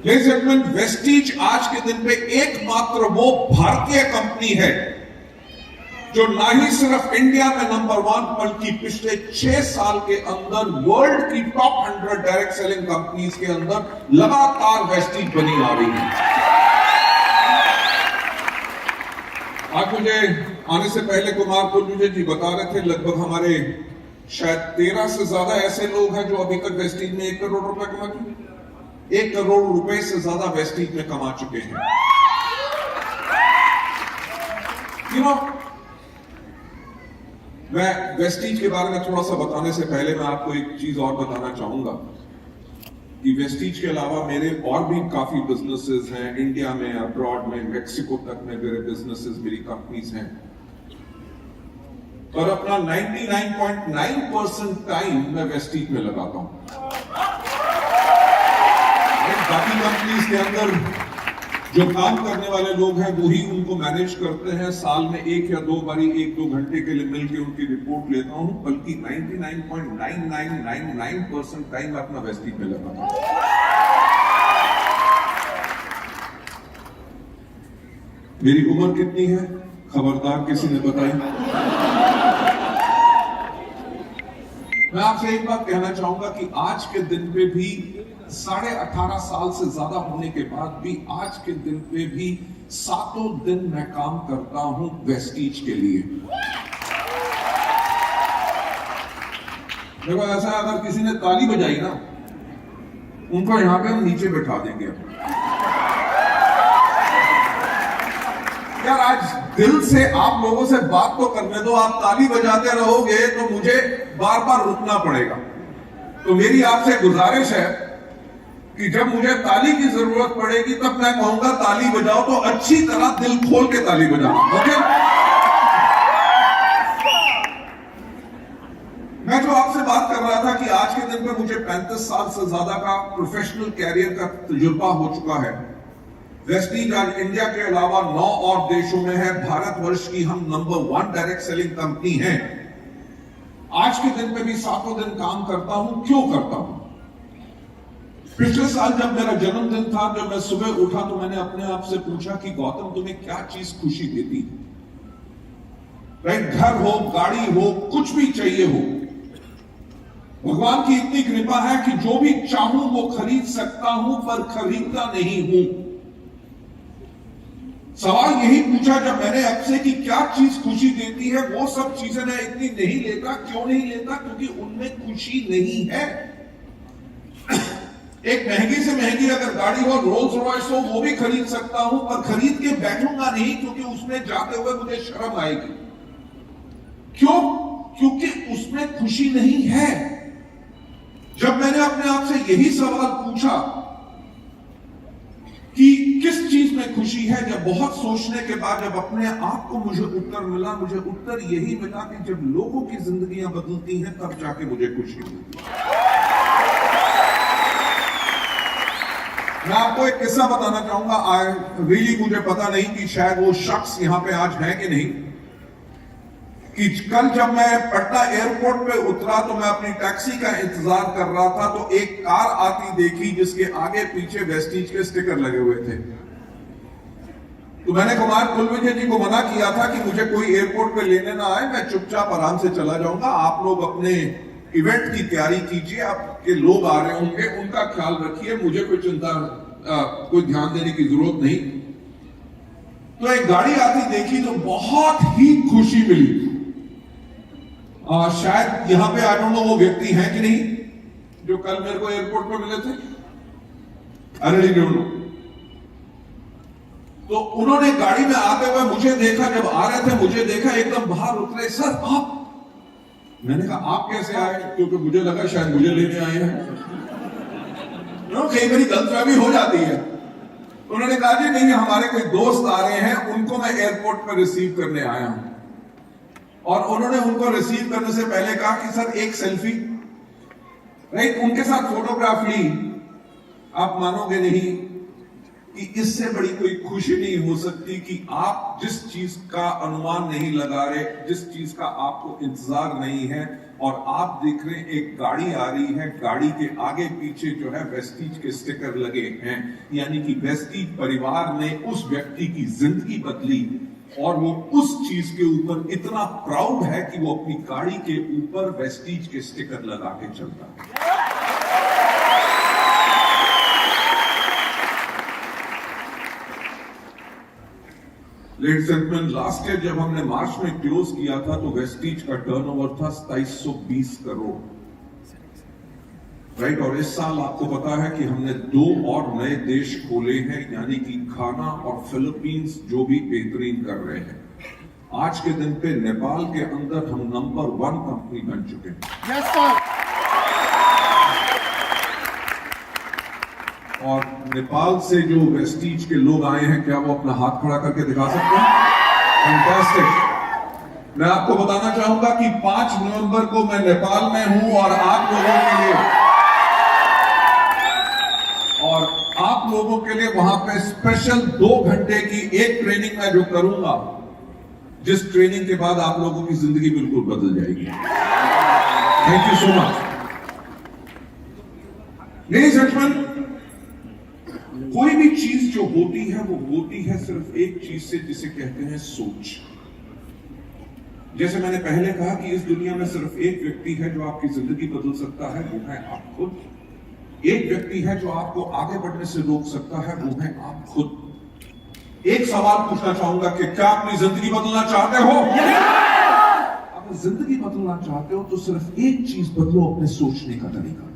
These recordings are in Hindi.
लेडीज एंड जेंटलमैन, वेस्टीज आज के दिन पे एकमात्र वो भारतीय कंपनी है जो ना ही सिर्फ इंडिया में नंबर 1 बल्कि पिछले 6 साल के अंदर वर्ल्ड की टॉप 100 डायरेक्ट सेलिंग कंपनीज के अंदर लगातार वेस्टीज बनी आ रही है। आज मुझे आने से पहले कुमार कुलविजय जी बता रहे थे, लगभग हमारे शायद 13 से ज्यादा ऐसे लोग हैं जो अभी तक वेस्टीज में 1 करोड़ रुपए कमा चुके हैं। 1 करोड़ रुपए से ज्यादा वेस्टीज में कमा चुके हैं। मैं वेस्टीज के बारे में थोड़ा सा बताने से पहले मैं आपको एक चीज और बताना चाहूंगा कि वेस्टीज के अलावा मेरे और भी काफी बिजनेसेस हैं इंडिया में, अब्रॉड में, मेक्सिको तक में मेरे बिजनेसेस, मेरी कंपनीज हैं। पर अपना 99.9% टाइम मैं वेस्टीज में लगाता हूं। बाकी कंपनीज के अंदर जो काम करने वाले लोग हैं वही उनको मैनेज करते हैं। साल में 1 या 2 बारी 1-2 घंटे के लिए मिलकर उनकी रिपोर्ट लेता हूं, बल्कि 99.9999% टाइम अपना वेस्टीज में लगाता हूं। मेरी उम्र कितनी है खबरदार किसी ने बताई। मैं आपसे एक बात कहना चाहूंगा कि आज के दिन पे भी 18.5 साल से ज्यादा होने के बाद भी आज के दिन पे भी 7 दिन मैं काम करता हूं वेस्टीज के लिए। देखो ऐसा, अगर किसी ने ताली बजाई ना, उनको यहां पे हम नीचे बैठा देंगे। यार आज दिल से आप लोगों से बात तो करने दो, आप ताली बजाते रहोगे तो मुझे बार बार रुकना पड़ेगा। तो मेरी आपसे गुजारिश है कि जब मुझे ताली की जरूरत पड़ेगी तब मैं कहूंगा ताली बजाओ, तो अच्छी तरह दिल खोल के ताली बजाना। ओके? मैं जो आपसे बात कर रहा था कि आज के दिन पे मुझे 35 साल से ज्यादा का प्रोफेशनल कैरियर का तजुर्बा हो चुका है। वेस्टीज आज इंडिया के अलावा 9 और देशों में है। भारतवर्ष की हम नंबर 1 डायरेक्ट सेलिंग कंपनी है। आज के दिन पे भी 7 दिन काम करता हूं। क्यों करता हूं? पिछले साल जब मेरा जन्मदिन था, जब मैं सुबह उठा तो मैंने अपने आप से पूछा कि गौतम तुम्हें क्या चीज खुशी देती? राइट, घर हो, गाड़ी हो, कुछ भी चाहिए हो, भगवान की इतनी कृपा है कि जो भी चाहूं वो खरीद सकता हूं, पर खरीदता नहीं हूं। सवाल यही पूछा जब मैंने आपसे कि क्या चीज खुशी देती है, वो सब चीजें मैं इतनी नहीं लेता। क्यों नहीं लेता? क्योंकि उनमें खुशी नहीं है। एक महंगी से महंगी अगर गाड़ी हो, रोल्स रॉयस हो, वो भी खरीद सकता हूं, पर खरीद के बैठूंगा नहीं, क्योंकि उसमें जाते हुए मुझे शर्म आएगी। क्यों? क्योंकि उसमें खुशी नहीं है। जब मैंने अपने आप से यही सवाल पूछा कि किस चीज में खुशी है, जब बहुत सोचने के बाद जब अपने आप को मुझे उत्तर मिला, मुझे उत्तर यही मिला कि जब लोगों की जिंदगियां बदलती हैं तब जाके मुझे खुशी मिलती है। मैं आपको एक किस्सा बताना चाहूंगा। मुझे पता नहीं कि शायद वो शख्स यहां पे आज है कि नहीं, कि कल जब मैं पटना एयरपोर्ट पे उतरा तो मैं अपनी टैक्सी का इंतजार कर रहा था, तो एक कार आती देखी जिसके आगे पीछे वेस्टीज के स्टिकर लगे हुए थे। तो मैंने कुमार कुलविजय जी को मना किया था कि मुझे कोई एयरपोर्ट पे लेने ना आए, मैं चुपचाप आराम से चला जाऊंगा। आप लोग अपने इवेंट की तैयारी कीजिए, आपके लोग आ रहे होंगे, उनका ख्याल रखिए, मुझे कोई चिंता कोई ध्यान देने की जरूरत नहीं। तो एक गाड़ी आती देखी तो बहुत ही खुशी मिली। शायद यहां पे आई डोंट नो वो व्यक्ति हैं कि नहीं जो कल मेरे को एयरपोर्ट पे मिले थे। अरे डोंट नो। तो उन्होंने गाड़ी में आते हुए मुझे देखा, जब आ रहे थे मुझे देखा, एकदम बाहर उतरे। सर आप? मैंने कहा आप कैसे आए? क्योंकि मुझे लगा शायद मुझे लेने आए हैं। कई बारी गलतफहमी हो जाती है। उन्होंने कहा जी नहीं, हमारे कोई दोस्त आ रहे हैं, उनको मैं एयरपोर्ट पर रिसीव करने आया हूं। और उन्होंने उनको रिसीव करने से पहले कहा कि सर एक सेल्फी। राइट, उनके साथ फोटोग्राफ ली। आप मानोगे नहीं कि इससे बड़ी कोई खुशी नहीं हो सकती कि आप जिस चीज का अनुमान नहीं लगा रहे, जिस चीज का आपको इंतजार नहीं है, और आप देख रहे हैं एक गाड़ी आ रही है, गाड़ी के आगे पीछे जो है वेस्टीज के स्टिकर लगे हैं, यानी कि वेस्टीज परिवार ने उस व्यक्ति की जिंदगी बदली और वो उस चीज के ऊपर इतना प्राउड है कि वो अपनी गाड़ी के ऊपर वेस्टीज के स्टिकर लगा के चलता है। Ladies and gentleman, last year जब हमने मार्च में क्लोज किया था तो वेस्टीज का टर्नओवर था 2720 करोड़, राइट। और इस साल आपको पता है कि हमने 2 और नए देश खोले हैं, यानी कि घाना और फिलीपींस, जो भी बेहतरीन कर रहे हैं। आज के दिन पे नेपाल के अंदर हम नंबर 1 कंपनी बन चुके हैं। yes, sir. और नेपाल से जो वेस्टीज के लोग आए हैं, क्या वो अपना हाथ खड़ा करके दिखा सकते हैं? फैंटास्टिक। मैं आपको बताना चाहूंगा कि 5 नवंबर को मैं नेपाल में हूं और आप लोगों के लिए वहां पे स्पेशल 2 घंटे की एक ट्रेनिंग मैं जो करूंगा, जिस ट्रेनिंग के बाद आप लोगों की जिंदगी बिल्कुल बदल जाएगी। Thank you so much. Ladies and gentleman, कोई भी चीज जो होती है वो होती है सिर्फ एक चीज से, जिसे कहते हैं सोच। जैसे मैंने पहले कहा कि इस दुनिया में सिर्फ एक व्यक्ति है जो आपकी जिंदगी बदल सकता है, वो है आप खुद। एक व्यक्ति है जो आपको आगे बढ़ने से रोक सकता है, वो है आप खुद। एक सवाल पूछना चाहूंगा कि क्या अपनी जिंदगी बदलना चाहते हो? अगर जिंदगी बदलना चाहते हो तो सिर्फ एक चीज बदलो, अपने सोचने का तरीका।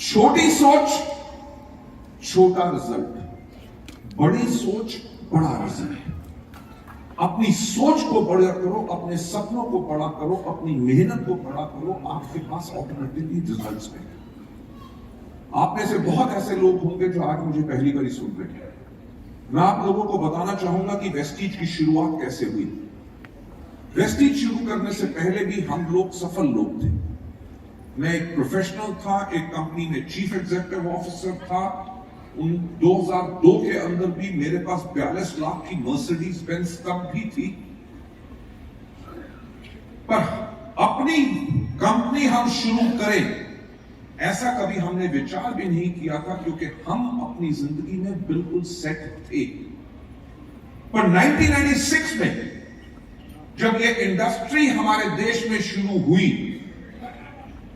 छोटी सोच, छोटा रिजल्ट, बड़ी सोच, बड़ा रिजल्ट। अपनी सोच को बड़ा करो, अपने सपनों को बड़ा करो, अपनी मेहनत को बड़ा करो, आपके पास ऑटोमेटिकली रिजल्ट्स में। आप में से बहुत ऐसे लोग होंगे जो आज मुझे पहली बार सुन रहे हैं। मैं आप लोगों को बताना चाहूंगा कि वेस्टीज की शुरुआत कैसे हुई। वेस्टीज शुरू करने से पहले भी हम लोग सफल लोग थे। मैं एक प्रोफेशनल था, एक कंपनी में चीफ एग्जीक्यूटिव ऑफिसर था। 2002 के अंदर भी मेरे पास 42 लाख की मर्सिडीज बेंज तब भी थी। पर अपनी कंपनी हम शुरू करें, ऐसा कभी हमने विचार भी नहीं किया था, क्योंकि हम अपनी जिंदगी में बिल्कुल सेट थे। पर 1996 में जब ये इंडस्ट्री हमारे देश में शुरू हुई,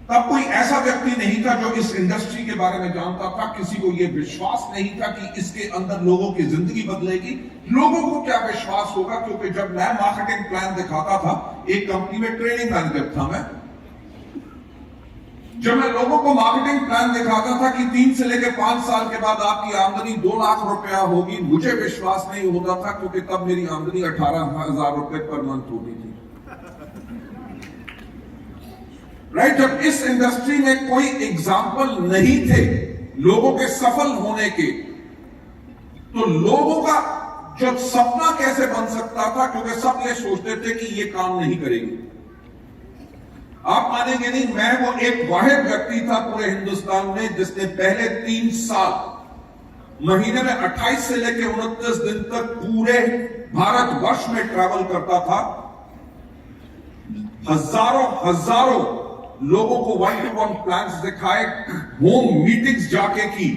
तब कोई ऐसा व्यक्ति नहीं था जो इस इंडस्ट्री के बारे में जानता था। किसी को यह विश्वास नहीं था कि इसके अंदर लोगों की जिंदगी बदलेगी। लोगों को क्या विश्वास होगा, क्योंकि जब मैं मार्केटिंग प्लान दिखाता था, एक कंपनी में ट्रेनिंग मैनेजर था मैं, जब मैं लोगों को मार्केटिंग प्लान दिखाता था कि 3 से लेकर 5 साल के बाद आपकी आमदनी 2 लाख रुपया होगी, मुझे विश्वास नहीं होता था, क्योंकि तब मेरी आमदनी 18,000 रुपए पर मंथ होती थी। राइट। जब इस इंडस्ट्री में कोई एग्जाम्पल नहीं थे लोगों के सफल होने के, तो लोगों का जब सपना कैसे बन सकता था, क्योंकि सब ये सोचते थे कि ये काम नहीं करेगी। आप मानेंगे नहीं, मैं वो एक वाहिद व्यक्ति था पूरे हिंदुस्तान में जिसने पहले 3 साल महीने में 28 से लेकर 29 दिन तक पूरे भारतवर्ष में ट्रैवल करता था। हजारों लोगों को 1-to-1 प्लान्स दिखाए, होम मीटिंग्स जाके की,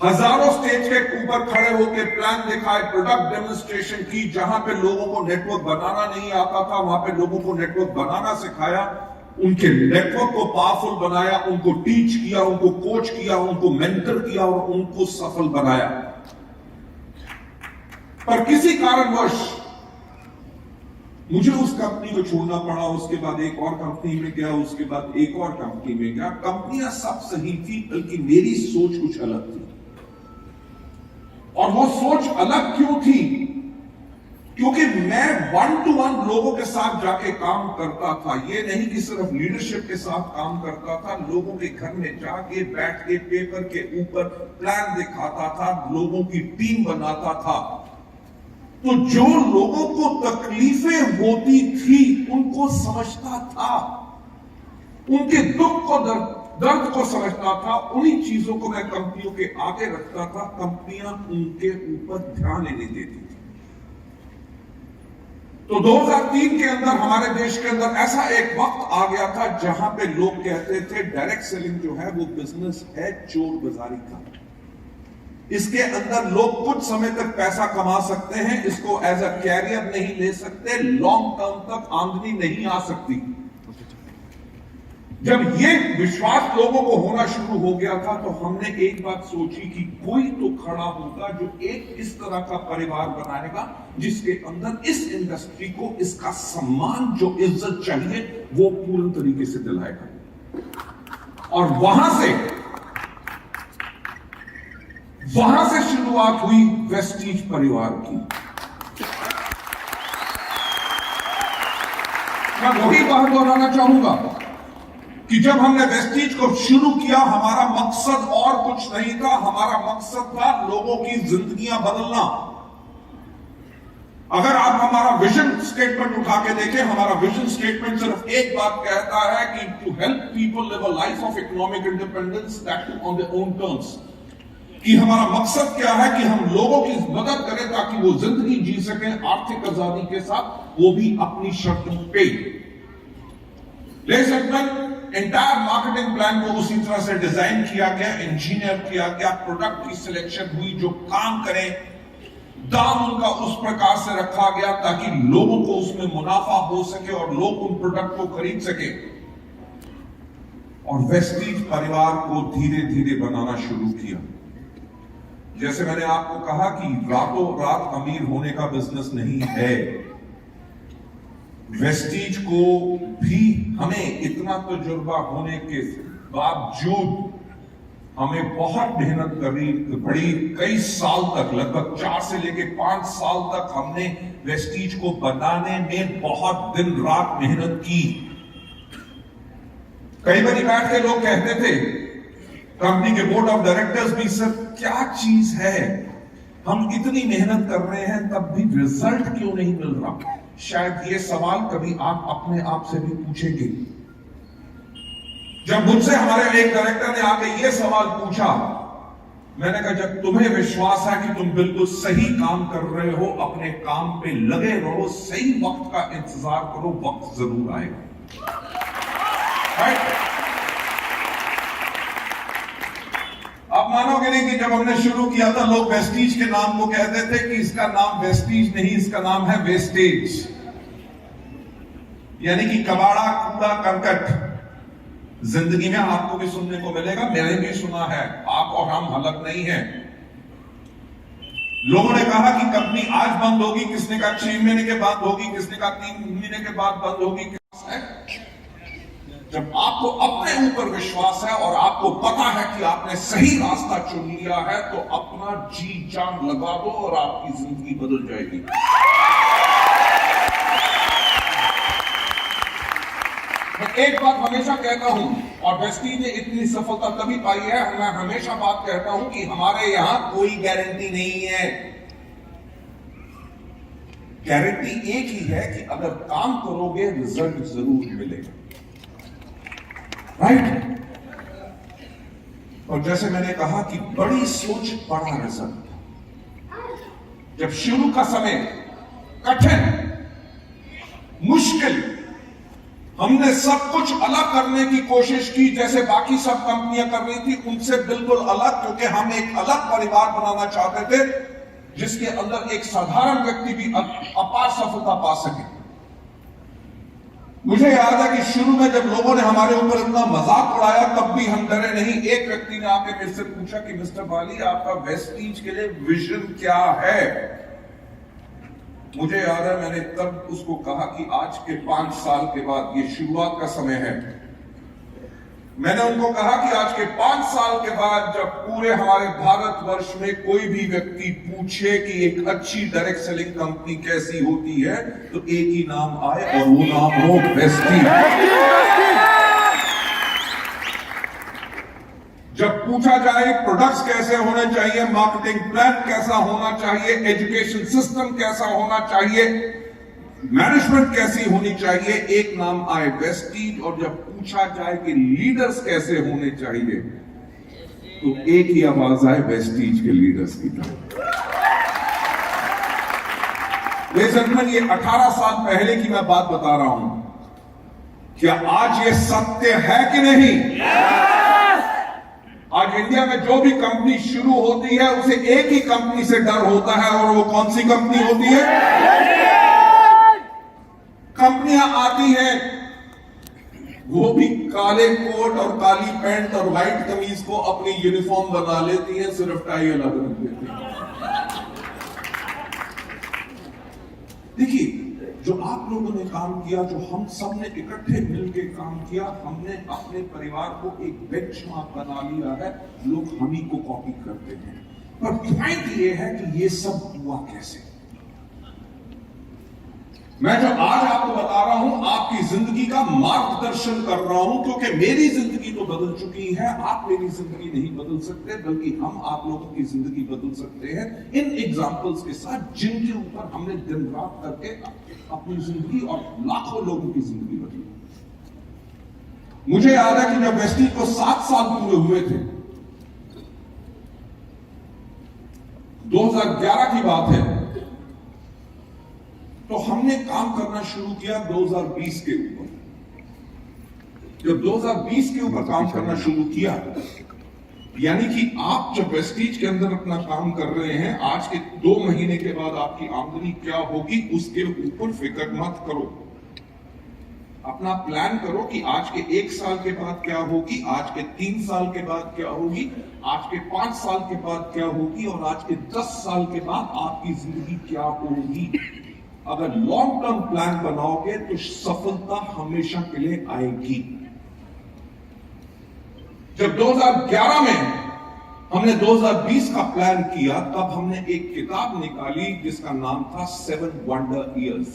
हजारों स्टेज के ऊपर खड़े होकर प्लान दिखाए, प्रोडक्ट डेमोन्स्ट्रेशन की। जहां पे लोगों को नेटवर्क बनाना नहीं आता था, वहां पे लोगों को नेटवर्क बनाना सिखाया, उनके नेटवर्क को पावरफुल बनाया, उनको टीच किया, उनको कोच किया, उनको मेंटर किया और उनको सफल बनाया। पर किसी कारणवश मुझे उस कंपनी को छोड़ना पड़ा। उसके बाद एक और कंपनी में गया, उसके बाद एक और कंपनी में गया। कंपनियां सब सही थी, बल्कि मेरी सोच कुछ अलग थी। और वो सोच अलग क्यों थी? क्योंकि मैं 1-to-1 लोगों के साथ जाके काम करता था। ये नहीं कि सिर्फ लीडरशिप के साथ काम करता था, लोगों के घर में जाके बैठ के पेपर के ऊपर प्लान दिखाता था, लोगों की टीम बनाता था। तो जो लोगों को तकलीफें होती थी उनको समझता था, उनके दुख को दर्द को समझता था, उन्हीं चीजों को मैं कंपनियों के आगे रखता था, कंपनियां उनके ऊपर ध्यान ही नहीं देती थी। तो 2003 के अंदर हमारे देश के अंदर ऐसा एक वक्त आ गया था जहां पे लोग कहते थे डायरेक्ट सेलिंग जो है वो बिजनेस है चोर बाजारी का, इसके अंदर लोग कुछ समय तक पैसा कमा सकते हैं, इसको एज अ कैरियर नहीं ले सकते, लॉन्ग टर्म तक आमदनी नहीं आ सकती। जब ये विश्वास लोगों को होना शुरू हो गया था तो हमने एक बात सोची कि कोई तो खड़ा होगा जो एक इस तरह का परिवार बनाएगा जिसके अंदर इस इंडस्ट्री को इसका सम्मान, जो इज्जत चाहिए, वो पूर्ण तरीके से दिलाएगा। और वहां से शुरुआत हुई वेस्टीज परिवार की। मैं वही बात दोहराना चाहूंगा कि जब हमने वेस्टीज को शुरू किया, हमारा मकसद और कुछ नहीं था, हमारा मकसद था लोगों की जिंदगियां बदलना। अगर आप हमारा विजन स्टेटमेंट उठा के देखें, हमारा विजन स्टेटमेंट सिर्फ एक बात कहता है कि to help people live a life of economic independence that too on their own terms. कि हमारा मकसद क्या है कि हम लोगों की मदद करें ताकि वो जिंदगी जी सकें आर्थिक आजादी के साथ, वो भी अपनी शर्तों पे। एंटायर मार्केटिंग प्लान को उसी तरह से डिजाइन किया गया, इंजीनियर किया गया, प्रोडक्ट की सिलेक्शन हुई जो काम करें, दाम उनका उस प्रकार से रखा गया ताकि लोगों को उसमें मुनाफा हो सके और लोग उन प्रोडक्ट को खरीद सके। और वेस्टीज परिवार को धीरे धीरे बनाना शुरू किया। जैसे मैंने आपको कहा कि रातों रात अमीर होने का बिजनेस नहीं है। वेस्टीज को भी हमें इतना तजुर्बा होने के बावजूद हमें बहुत मेहनत करनी पड़ी। कई साल तक, लगभग 4 से लेकर 5 साल तक हमने वेस्टीज को बनाने में बहुत दिन रात मेहनत की। कई बार बैठ के लोग कहते थे, कंपनी के बोर्ड ऑफ डायरेक्टर्स भी, सर क्या चीज है, हम इतनी मेहनत कर रहे हैं तब भी रिजल्ट क्यों नहीं मिल रहा। शायद ये सवाल कभी आप अपने आप से भी पूछेंगे। जब मुझसे हमारे एक डायरेक्टर ने आके ये सवाल पूछा, मैंने कहा जब तुम्हें विश्वास है कि तुम बिल्कुल सही काम कर रहे हो, अपने काम पे लगे रहो, सही वक्त का इंतजार करो, वक्त जरूर आएगा। राइट? आप मानोगे नहीं कि जब हमने शुरू किया था लोग वेस्टीज के नाम को कहते थे कि इसका नाम वेस्टीज नहीं, इसका नाम है वेस्टेज, यानी कि कबाड़ा, कूड़ा करकट। जिंदगी में आपको भी सुनने को मिलेगा, मैंने भी सुना है, आप और हम अलग नहीं हैं। लोगों ने कहा कि कंपनी आज बंद होगी, किसने कहा 6 महीने के बाद होगी, किसने कहा 3 महीने के बाद बंद होगी। जब आपको अपने ऊपर विश्वास है और आपको पता है कि आपने सही रास्ता चुन लिया है, तो अपना जी जान लगा दो और आपकी जिंदगी बदल जाएगी। मैं एक बात हमेशा कहता हूं, और वेस्टीज ने इतनी सफलता तभी पाई है, मैं हमेशा बात कहता हूं कि हमारे यहां कोई गारंटी नहीं है। गारंटी एक ही है कि अगर काम करोगे रिजल्ट जरूर मिलेगा। राइट? और जैसे मैंने कहा कि बड़ी सोच बड़ा रिजल्ट। जब शुरू का समय कठिन, मुश्किल, हमने सब कुछ अलग करने की कोशिश की, जैसे बाकी सब कंपनियां कर रही थी, उनसे बिल्कुल अलग, क्योंकि हम एक अलग परिवार बनाना चाहते थे जिसके अंदर एक साधारण व्यक्ति भी अपार सफलता पा सके। मुझे याद है कि शुरू में जब लोगों ने हमारे ऊपर इतना मजाक उड़ाया तब भी हम डरे नहीं। एक व्यक्ति ने आके मेरे से पूछा कि मिस्टर बाली, आपका वेस्टीज के लिए विजन क्या है। मुझे याद है मैंने तब उसको कहा कि आज के 5 साल के बाद, ये शुरुआत का समय है, मैंने उनको कहा कि आज के 5 साल के बाद जब पूरे हमारे भारतवर्ष में कोई भी व्यक्ति पूछे कि एक अच्छी डायरेक्ट सेलिंग कंपनी कैसी होती है, तो एक ही नाम आए और वो नाम हो वेस्टीज। जब पूछा जाए प्रोडक्ट्स कैसे होने चाहिए, मार्केटिंग प्लान कैसा होना चाहिए, एजुकेशन सिस्टम कैसा होना चाहिए, मैनेजमेंट कैसी होनी चाहिए, एक नाम आए वेस्टीज, और जब पूछा जाए कि लीडर्स कैसे होने चाहिए तो एक ही आवाज आए वेस्टीज के लीडर्स की तरफ। ये 18 साल पहले की मैं बात बता रहा हूं। क्या आज ये सत्य है कि नहीं? आज इंडिया में जो भी कंपनी शुरू होती है उसे एक ही कंपनी से डर होता है, और वो कौन सी कंपनी होती है? कंपनियां आती हैं, वो भी काले कोट और काली पैंट और व्हाइट कमीज को अपनी यूनिफॉर्म बना लेती हैं, सिर्फ टाई अलग रख देती हैं। देखिए, जो आप लोगों ने काम किया, जो हम सब ने इकट्ठे मिलकर काम किया, हमने अपने परिवार को एक बेंचमार्क बना लिया है। लोग हम ही को कॉपी करते हैं, पर पॉइंट ये है कि ये सब हुआ कैसे। मैं जो आज आपको बता रहा हूं, आपकी जिंदगी का मार्गदर्शन कर रहा हूं, क्योंकि मेरी जिंदगी तो बदल चुकी है। आप मेरी जिंदगी नहीं बदल सकते, बल्कि हम आप लोगों की जिंदगी बदल सकते हैं इन एग्जाम्पल्स के साथ, जिनके ऊपर हमने दिन रात करके अपनी जिंदगी और लाखों लोगों की जिंदगी बदली। मुझे याद है कि जब वेस्टीज को 7 साल पूरे हुए थे, 2011 की बात है, तो हमने काम करना शुरू किया 2020 के ऊपर। जब 2020 के ऊपर काम करना शुरू किया, यानी कि आप जब वेस्टीज के अंदर अपना काम कर रहे हैं, आज के 2 महीने के बाद आपकी आमदनी क्या होगी उसके ऊपर फिक्र मत करो। अपना प्लान करो कि आज के 1 साल के बाद क्या होगी, आज के 3 साल के बाद क्या होगी, आज के 5 साल के बाद क्या होगी, और आज के 10 साल के बाद आपकी जिंदगी क्या होगी। अगर लॉन्ग टर्म प्लान बनाओगे तो सफलता हमेशा के लिए आएगी। जब 2011 में हमने 2020 का प्लान किया, तब हमने एक किताब निकाली जिसका नाम था 7 वंडर ईयर्स।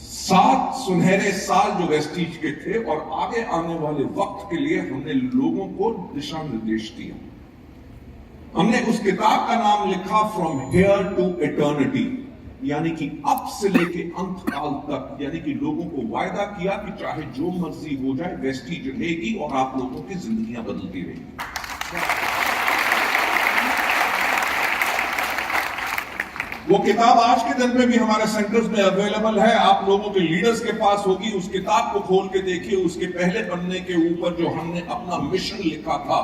7 सुनहरे साल जो वेस्टीज के थे, और आगे आने वाले वक्त के लिए हमने लोगों को दिशा निर्देश दिया। हमने उस किताब का नाम लिखा फ्रॉम हियर टू इटर्निटी, यानी कि अब से लेके अंत काल तक। यानी कि लोगों को वायदा किया कि चाहे जो मर्जी हो जाए, वेस्टीज रहेगी और आप लोगों की जिंदगियां बदलती रहेगी। वो किताब आज के दिन में भी हमारे सेंटर्स में अवेलेबल है, आप लोगों के लीडर्स के पास होगी। उस किताब को खोल के देखिए, उसके पहले पन्ने के ऊपर जो हमने अपना मिशन लिखा था,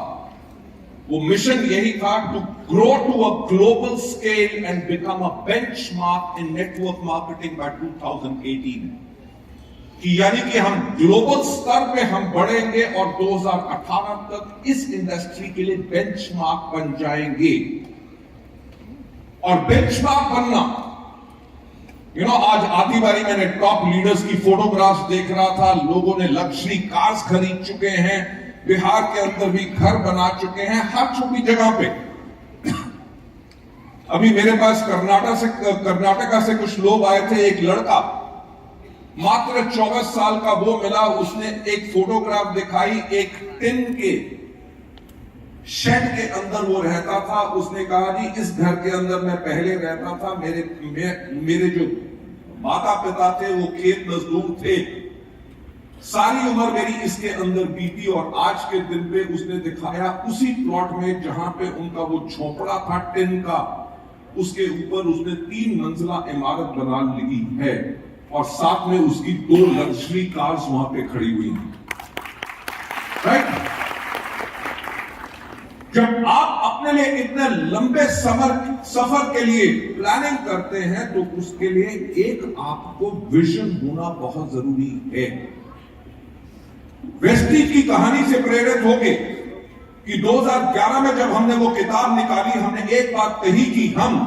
वो मिशन यही था, to grow to a global scale and become a benchmark in network marketing by 2018। कि यानी कि हम ग्लोबल स्तर पे हम बढ़ेंगे और 2018 तक इस इंडस्ट्री के लिए बेंचमार्क बन जाएंगे। और बेंचमार्क बनना, आज आधी बारी मैंने टॉप लीडर्स की फोटोग्राफ्स देख रहा था। लोगों ने लग्जरी कार्स खरीद चुके हैं, बिहार के अंदर भी घर बना चुके हैं, हर छोटी जगह पे। अभी मेरे पास कर्नाटका से कुछ लोग आए थे। एक लड़का मात्र 24 साल का वो मिला, उसने एक फोटोग्राफ दिखाई, एक टिन के शेड के अंदर वो रहता था। उसने कहा जी, इस घर के अंदर मैं पहले रहता था, मेरे जो माता पिता थे वो खेत मजदूर थे, सारी उम्र मेरी इसके अंदर बीती। और आज के दिन पे उसने दिखाया उसी प्लॉट में जहां पे उनका वो झोपड़ा था टिन का, उसके ऊपर उसने 3 मंजिला इमारत बना ली है, और साथ में उसकी 2 लग्जरी कार्स वहां पे खड़ी हुई हैं। राइट? जब आप अपने लिए इतने लंबे सफर के लिए प्लानिंग करते हैं, तो उसके लिए एक आपको विजन होना बहुत जरूरी है। वेस्टीज की कहानी से प्रेरित होके कि 2011 में जब हमने वो किताब निकाली, हमने एक बात कही कि हम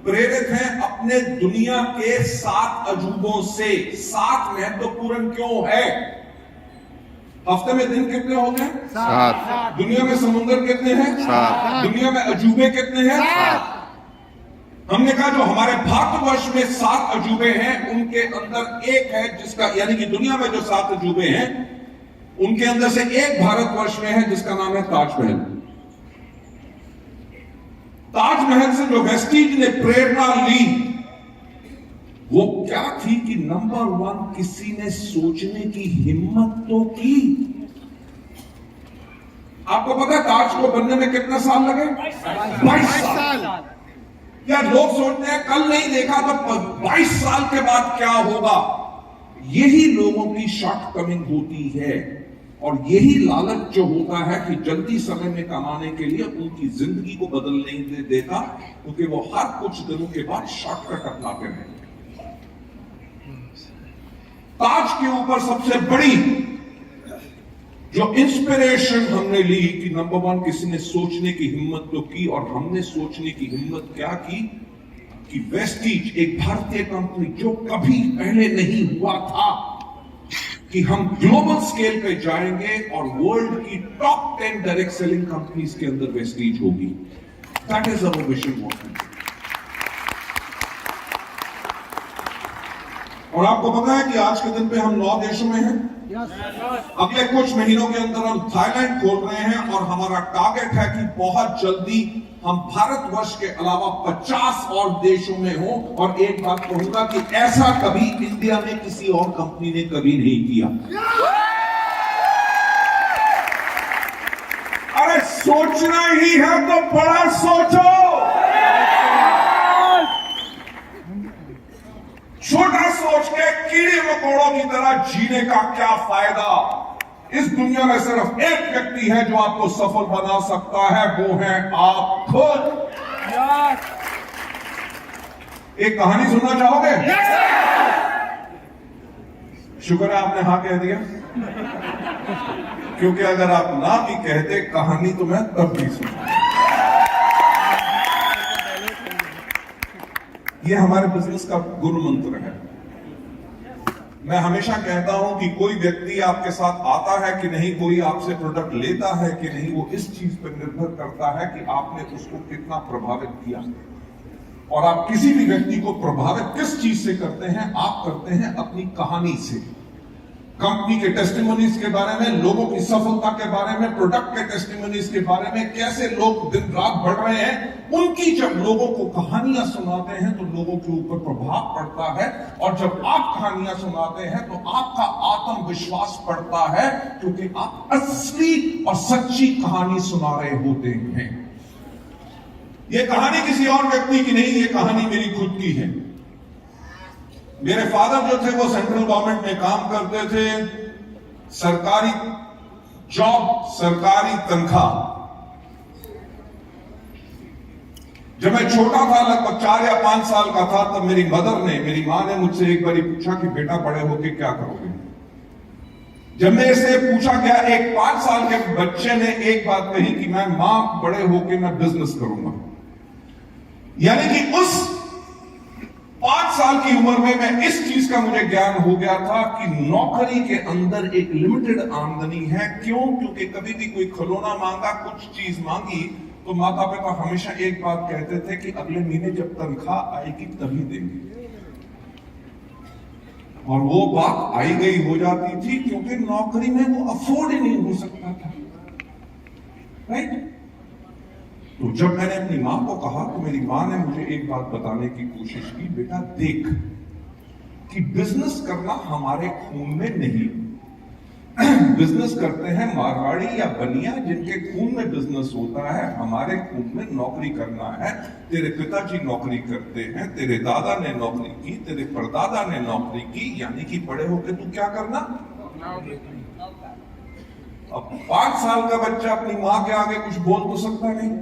प्रेरित हैं अपने दुनिया के 7 अजूबों से। 7 महत्वपूर्ण क्यों है? हफ्ते में दिन कितने हो गए? 7। दुनिया में समुद्र कितने हैं? 7। दुनिया में अजूबे कितने हैं? 7। हमने कहा जो हमारे भारतवर्ष में 7 अजूबे हैं, उनके अंदर एक है जिसका, यानी कि दुनिया में जो 7 अजूबे हैं, उनके अंदर से एक भारतवर्ष में है जिसका नाम है ताजमहल। ताजमहल से जो वेस्टीज ने प्रेरणा ली, वो क्या थी कि नंबर 1 किसी ने सोचने की हिम्मत तो की। आपको पता है ताज को बनने में कितना साल लगे? 22 साल। क्या लोग सोचते हैं कल नहीं देखा तो 22 साल के बाद क्या होगा? यही लोगों की शॉर्टकमिंग होती है और यही लालच जो होता है कि जल्दी समय में कमाने के लिए उनकी जिंदगी को बदल नहीं देता, क्योंकि वो हर कुछ दिनों के बाद शॉर्टकट अपनाते हैं। ताज के ऊपर सबसे बड़ी जो इंस्पिरेशन हमने ली कि नंबर 1 किसी ने सोचने की हिम्मत तो की, और हमने सोचने की हिम्मत क्या की कि वेस्टीज एक भारतीय कंपनी जो कभी पहले नहीं हुआ था कि हम ग्लोबल स्केल पे जाएंगे और वर्ल्ड की टॉप 10 डायरेक्ट सेलिंग कंपनीज के अंदर वेस्टीज होगी। That is our vision. और आपको पता है कि आज के दिन पे हम 9 देशों में हैं। अगले कुछ महीनों के अंदर हम थाईलैंड खोल रहे हैं और हमारा टारगेट है कि बहुत जल्दी हम भारतवर्ष के अलावा 50 और देशों में हो। और एक बात कहूंगा कि ऐसा कभी इंडिया में किसी और कंपनी ने कभी नहीं किया। अरे सोचना ही है तो बड़ा सोचो, छोटा सोच के कीड़े मकोड़ों की तरह जीने का क्या फायदा? इस दुनिया में सिर्फ एक व्यक्ति है जो आपको सफल बना सकता है, वो है आप खुद। एक कहानी सुनना चाहोगे? शुक्र है आपने हाँ कह दिया, क्योंकि अगर आप ना भी कहते कहानी तो मैं तब भी सुनता। ये हमारे बिजनेस का गुरु मंत्र है। मैं हमेशा कहता हूं कि कोई व्यक्ति आपके साथ आता है कि नहीं, कोई आपसे प्रोडक्ट लेता है कि नहीं, वो इस चीज पर निर्भर करता है कि आपने उसको कितना प्रभावित किया। और आप किसी भी व्यक्ति को प्रभावित किस चीज से करते हैं? आप करते हैं अपनी कहानी से, कंपनी के टेस्टिमोनीज के बारे में, लोगों की सफलता के बारे में, प्रोडक्ट के टेस्टिमोनीज के बारे में, कैसे लोग दिन रात बढ़ रहे हैं। उनकी जब लोगों को कहानियां सुनाते हैं तो लोगों के ऊपर प्रभाव पड़ता है, और जब आप कहानियां सुनाते हैं तो आपका आत्मविश्वास बढ़ता है, क्योंकि आप असली और सच्ची कहानी सुना रहे होते हैं। ये कहानी किसी और व्यक्ति की नहीं, ये कहानी मेरी खुद की है। मेरे फादर जो थे वो सेंट्रल गवर्नमेंट में काम करते थे, सरकारी जॉब, सरकारी तनख्वाह। जब मैं छोटा था, लगभग 4 या 5 साल का था, तब मेरी मां ने मुझसे एक बार पूछा कि बेटा बड़े होके क्या करोगे? जब मैं इसे पूछा गया, एक 5 साल के बच्चे ने एक बात कही कि मैं मां बड़े होके मैं बिजनेस करूंगा। यानी कि उस 5 साल की उम्र में मैं इस चीज का मुझे ज्ञान हो गया था कि नौकरी के अंदर एक लिमिटेड आमदनी है। क्यों? क्योंकि कभी भी कोई खिलौना मांगा, कुछ चीज मांगी, तो माता पिता हमेशा एक बात कहते थे कि अगले महीने जब तनख्वाह आएगी तभी देंगे। और वो बात आई गई हो जाती थी, क्योंकि नौकरी में वो अफोर्ड ही नहीं हो सकता था। राइट? तो जब मैंने अपनी मां को कहा तो मेरी मां ने मुझे एक बात बताने की कोशिश की, बेटा देख कि बिजनेस करना हमारे खून में नहीं। बिजनेस करते हैं मारवाड़ी या बनिया, जिनके खून में बिजनेस होता है। हमारे खून में नौकरी करना है। तेरे पिताजी नौकरी करते हैं, तेरे दादा ने नौकरी की, तेरे परदादा ने नौकरी की, यानी कि बड़े होकर तू क्या करना? अब 5 साल का बच्चा अपनी मां के आगे कुछ बोल तो सकता नहीं।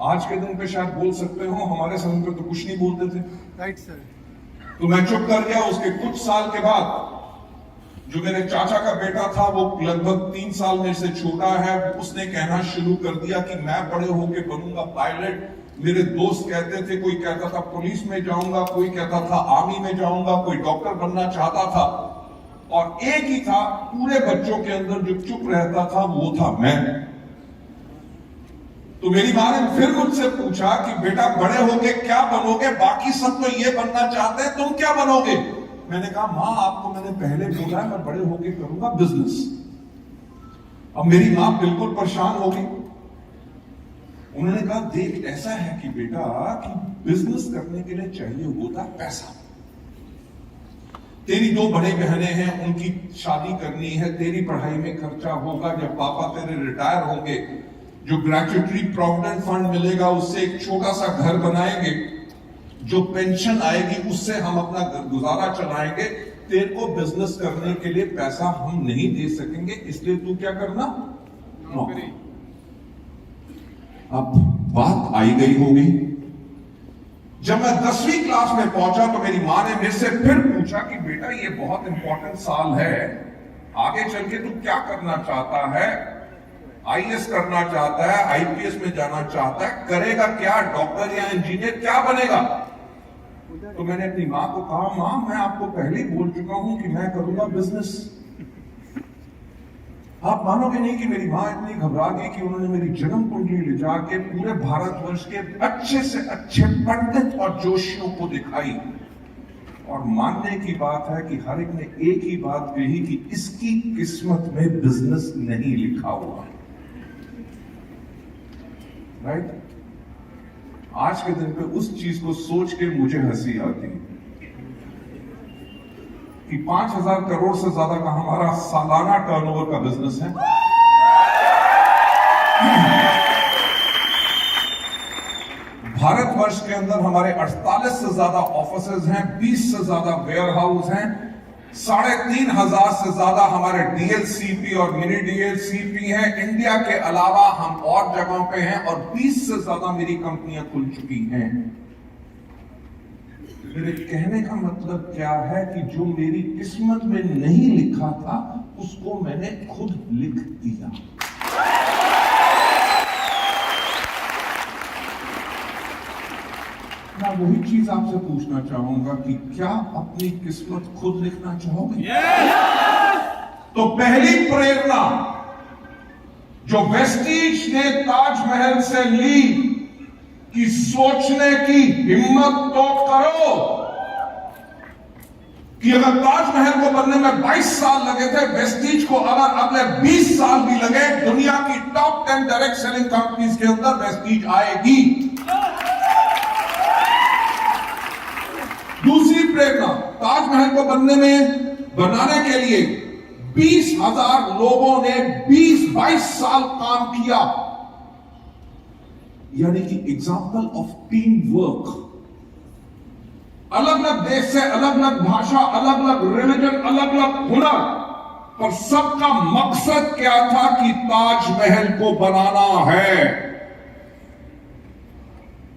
आज के दिन पे शायद बोल सकते हो, हमारे समय पे तो कुछ नहीं बोलते थे। Right sir. तो मैं चुप कर गया। उसके कुछ साल के बाद जो मेरे चाचा का बेटा था, वो लगभग 3 साल मेरे से छोटा है, उसने कहना शुरू कर दिया कि मैं बड़े होके बनूंगा पायलट। मेरे दोस्त कहते थे, कोई कहता था पुलिस में जाऊंगा, कोई कहता था आर्मी में जाऊंगा, कोई डॉक्टर बनना चाहता था। और एक ही था पूरे बच्चों के अंदर जो चुप रहता था, वो था मैं। तो मेरी मां ने फिर मुझसे पूछा कि बेटा बड़े होके क्या बनोगे? बाकी सब तो ये बनना चाहते हैं, तुम क्या बनोगे? मैंने कहा मां, आपको मैंने पहले बोला है मैं बड़े होके करूंगा बिजनेस। अब मेरी मां बिल्कुल परेशान हो गई। उन्होंने कहा देख, ऐसा है कि बेटा कि बिजनेस करने के लिए चाहिए होता पैसा। तेरी दो बड़े बहनें हैं, उनकी शादी करनी है, तेरी पढ़ाई में खर्चा होगा, जब पापा तेरे रिटायर होंगे जो ग्रेच्युटरी प्रोविडेंट फंड मिलेगा उससे एक छोटा सा घर बनाएंगे, जो पेंशन आएगी उससे हम अपना गुजारा चलाएंगे, तेरे को बिजनेस करने के लिए पैसा हम नहीं दे सकेंगे, इसलिए तू क्या करना, नौकरी। अब बात आई गई होगी। जब मैं 10वीं क्लास में पहुंचा तो मेरी मां ने मेरे से फिर पूछा कि बेटा ये बहुत इंपॉर्टेंट साल है, आगे चल के तू क्या करना चाहता है, आईएएस करना चाहता है, आईपीएस में जाना चाहता है, करेगा क्या, डॉक्टर या इंजीनियर क्या बनेगा। तो मैंने अपनी मां को कहा, मां मैं आपको पहले ही बोल चुका हूं कि मैं करूंगा बिजनेस। आप मानोगे नहीं कि मेरी मां इतनी घबरा गई कि उन्होंने मेरी जन्म कुंडली ले जाके पूरे भारतवर्ष के अच्छे से अच्छे पंडित और जोशियों को दिखाई, और मानने की बात है कि हर एक ने एक ही बात कही कि इसकी किस्मत में बिजनेस नहीं लिखा हुआ। राइट? आज के दिन पे उस चीज को सोच के मुझे हंसी आती है कि 5,000 करोड़ से ज्यादा का हमारा सालाना टर्नओवर का बिजनेस है। भारतवर्ष के अंदर हमारे 48 से ज्यादा ऑफिसेज हैं, 20 से ज्यादा वेयर हाउस हैं, 3,500 से ज्यादा हमारे डीएलसीपी और मिनी डीएलसीपी हैं। इंडिया के अलावा हम और जगहों पे हैं और 20 से ज्यादा मेरी कंपनियां खुल चुकी हैं। मेरे कहने का मतलब क्या है कि जो मेरी किस्मत में नहीं लिखा था उसको मैंने खुद लिख दिया। मैं वही चीज आपसे पूछना चाहूंगा कि क्या अपनी किस्मत खुद लिखना चाहोगे? तो पहली प्रेरणा जो वेस्टीज ने ताजमहल से ली कि सोचने की हिम्मत तो करो कि अगर ताजमहल को बनने में 22 साल लगे थे, वेस्टीज को अगर अगले 20 साल भी लगे, दुनिया की टॉप 10 डायरेक्ट सेलिंग कंपनीज के अंदर वेस्टीज आएगी। दूसरी प्रेरणा, ताजमहल को बनाने के लिए 20,000 लोगों ने 20-22 साल काम किया, यानी कि एग्जाम्पल ऑफ टीम वर्क। अलग अलग देश से, अलग अलग भाषा, अलग अलग रिलीजन, अलग अलग हुनर, पर सबका मकसद क्या था कि ताजमहल को बनाना है।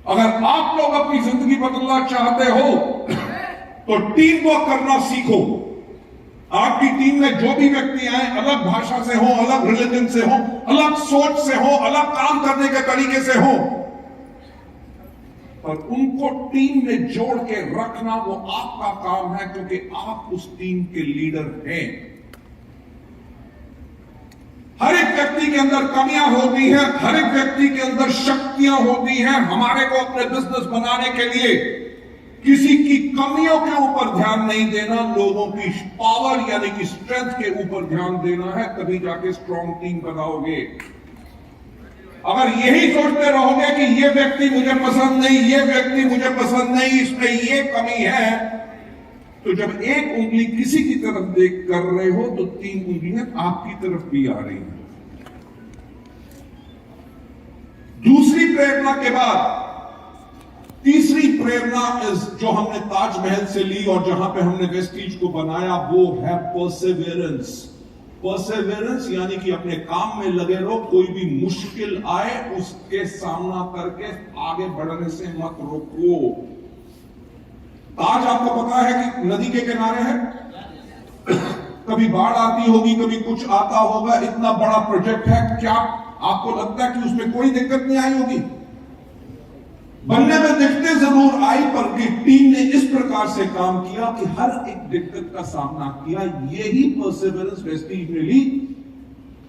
अगर आप लोग अपनी जिंदगी बदलना चाहते हो तो टीम वर्क करना सीखो। आपकी टीम में जो भी व्यक्ति आए, अलग भाषा से हो, अलग रिलीजन से हो, अलग सोच से हो, अलग काम करने के तरीके से हो, पर उनको टीम में जोड़ के रखना वो आपका काम है, क्योंकि आप उस टीम के लीडर हैं। हर एक व्यक्ति के अंदर कमियां होती हैं, हर एक व्यक्ति के अंदर शक्तियां होती हैं। हमारे को अपने बिजनेस बनाने के लिए किसी की कमियों के ऊपर ध्यान नहीं देना, लोगों की पावर यानी कि स्ट्रेंथ के ऊपर ध्यान देना है, तभी जाके स्ट्रॉन्ग टीम बनाओगे। अगर यही सोचते रहोगे कि ये व्यक्ति मुझे पसंद नहीं, ये व्यक्ति मुझे पसंद नहीं, इसमें ये कमी है, तो जब एक उंगली किसी की तरफ देख कर रहे हो तो 3 उंगलियां आपकी तरफ भी आ रही हैं। दूसरी प्रेरणा के बाद तीसरी प्रेरणा जो हमने ताजमहल से ली और जहां पे हमने वेस्टीज को बनाया, वो है परसेवेरेंस। परसेवेरेंस यानी कि अपने काम में लगे रहो, कोई भी मुश्किल आए उसके सामना करके आगे बढ़ने से मत रोको। ताज आपको पता है कि नदी के किनारे है, कभी बाढ़ आती होगी, कभी कुछ आता होगा, इतना बड़ा प्रोजेक्ट है, क्या आपको लगता है कि उसमें कोई दिक्कत नहीं आई होगी? बनने में दिक्कतें जरूर आई, पर टीम ने इस प्रकार से काम किया कि हर एक दिक्कत का सामना किया। यही परसेवरेंस वेस्टीज ने ली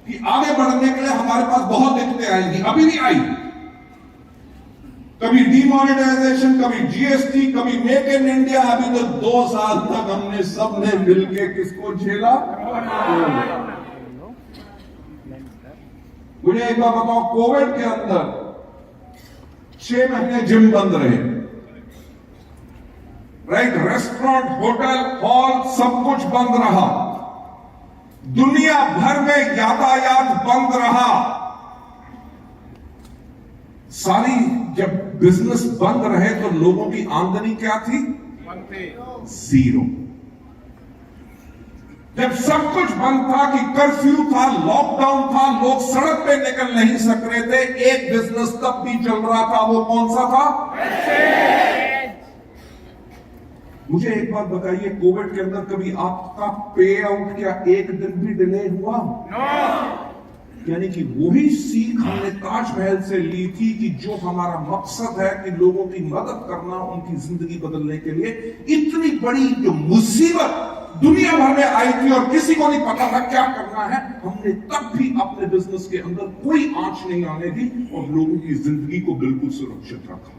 कि आगे बढ़ने के लिए हमारे पास बहुत दिक्कतें आएंगी, अभी भी आई। कभी डीमोनेटाइजेशन, कभी जीएसटी, कभी मेक इन इंडिया। अभी तो 2 साल तक हमने सबने मिलकर किसको झेला? मुझे एक बार बताओ, कोविड के अंदर 6 महीने जिम बंद रहे, राइट? रेस्टोरेंट, होटल, हॉल सब कुछ बंद रहा, दुनिया भर में यातायात बंद रहा। सारी जब बिजनेस बंद रहे तो लोगों की आमदनी क्या थी? जीरो। जब सब कुछ बंद था कि कर्फ्यू था, लॉकडाउन था, लोग सड़क पे निकल नहीं सक रहे थे, एक बिजनेस तब भी चल रहा था। वो कौन सा था? मुझे एक बात बताइए, कोविड के अंदर कभी आपका पे आउट क्या एक दिन भी डिले हुआ? यानी कि वही सीख हमने ताजमहल से ली थी कि जो हमारा मकसद है कि लोगों की मदद करना, उनकी जिंदगी बदलने के लिए, इतनी बड़ी जो मुसीबत दुनिया भर में आई थी और किसी को नहीं पता था क्या करना है, हमने तब भी अपने बिजनेस के अंदर कोई आंच नहीं आने दी और लोगों की जिंदगी को बिल्कुल सुरक्षित रखा।